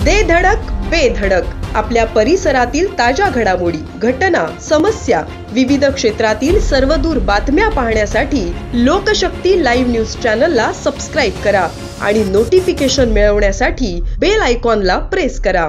दे धडक बेधडक आपल्या परिसरातील ताज्या घडामोडी, घटना, समस्या, विविध क्षेत्रातील सर्वदूर बातम्या पाहण्यासाठी लोकशक्ती लाईव्ह न्यूज चॅनलला सबस्क्राईब करा आणि नोटिफिकेशन मिळवण्यासाठी बेल आयकॉनला प्रेस करा.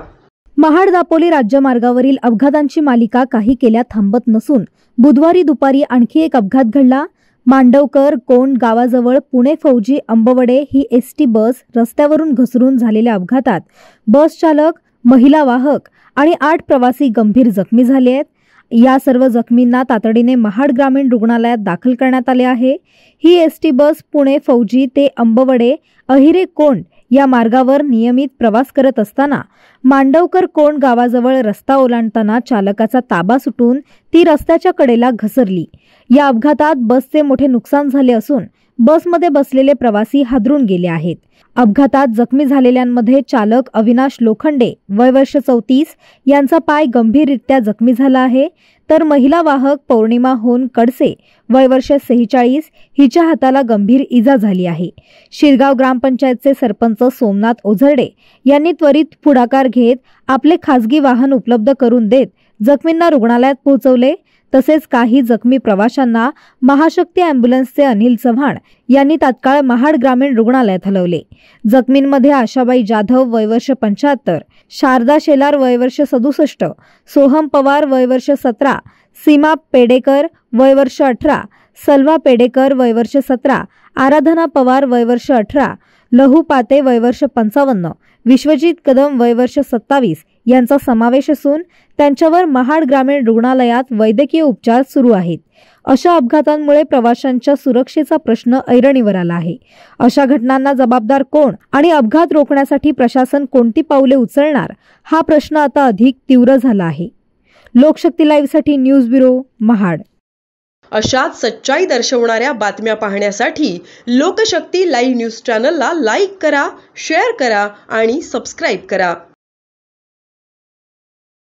महाड दापोली राज्यमार्गावरील अपघातांची मालिका काही केल्या थांबत नसून बुधवारी दुपारी आणखी एक अपघात घडला. मांडवकर कोंड गावाजवळ पुणे फौजी अंबवडे ही एसटी बस रस्त्यावरून घसरून झालेल्या अपघातात बस चालक, महिला वाहक आणि 8 प्रवासी गंभीर जखमी झाले आहेत. या सर्व जखमींना तातडीने महाड ग्रामीण रुग्णालयात दाखल करण्यात आले आहे. ही एसटी बस पुणे फौजी ते अंबवडे अहिरे कोंड या मार्गावर नियमित प्रवास करत असताना मांडवकर कोंड गावाजवळ रस्ता ओलांडताना चालकाचा ताबा सुटून ती रस्त्याच्या कडेला घसरली. या अपघातात बसचे मोठे नुकसान झाले असून बसमध्ये बसलेले प्रवासी हादरून गेले आहेत. अपघातात जखमी झालेल्यांमध्ये चालक अविनाश लोखंडे वय वर्ष 34 यांचा पाय गंभीररित्या जखमी झाला आहे, तर महिला वाहक पौर्णिमा होन कडसे वय वर्ष 46 हिच्या हाताला गंभीर इजा झाली आहे. शिरगाव ग्रामपंचायतचे सरपंच सोमनाथ ओझरडे यांनी त्वरित पुढाकार घेत आपले खासगी वाहन उपलब्ध करून देत जखमींना रुग्णालयात पोहोचवले. तसेच काही जखमी प्रवाशांना महाशक्ती अँब्युलन्सचे अनिल चव्हाण यांनी तात्काळ महाड ग्रामीण रुग्णालयात हलवले. जखमींमध्ये आशाबाई जाधव वय वर्ष 75, शारदा शेलार वय वर्ष 67, सोहम पवार वय वर्ष 17, सीमा पेडेकर वय वर्ष 18, सलवा पेडेकर वय वर्ष 17, आराधना पवार वय वर्ष 18, लहू पाते वय वर्ष 55, विश्वजित कदम वय वर्ष 27 यांचा समावेश असून त्यांच्यावर महाड ग्रामीण रुग्णालयात वैद्यकीय उपचार सुरू आहेत. अशा अपघातांमुळे प्रवाशांच्या सुरक्षेचा प्रश्न ऐरणीवर आला आहे. अशा घटनांना जबाबदार कोण आणि अपघात रोखण्यासाठी प्रशासन कोणती पावले उचलणार हा प्रश्न आता अधिक तीव्र झाला आहे. लोकशक्ती लाईव्हसाठी न्यूज ब्युरो, महाड. अशाच सच्चाई दर्शवणाऱ्या बातम्या पाहण्यासाठी लोकशक्ती लाईव्ह न्यूज चॅनलला लाईक करा, शेअर करा आणि सबस्क्राईब करा.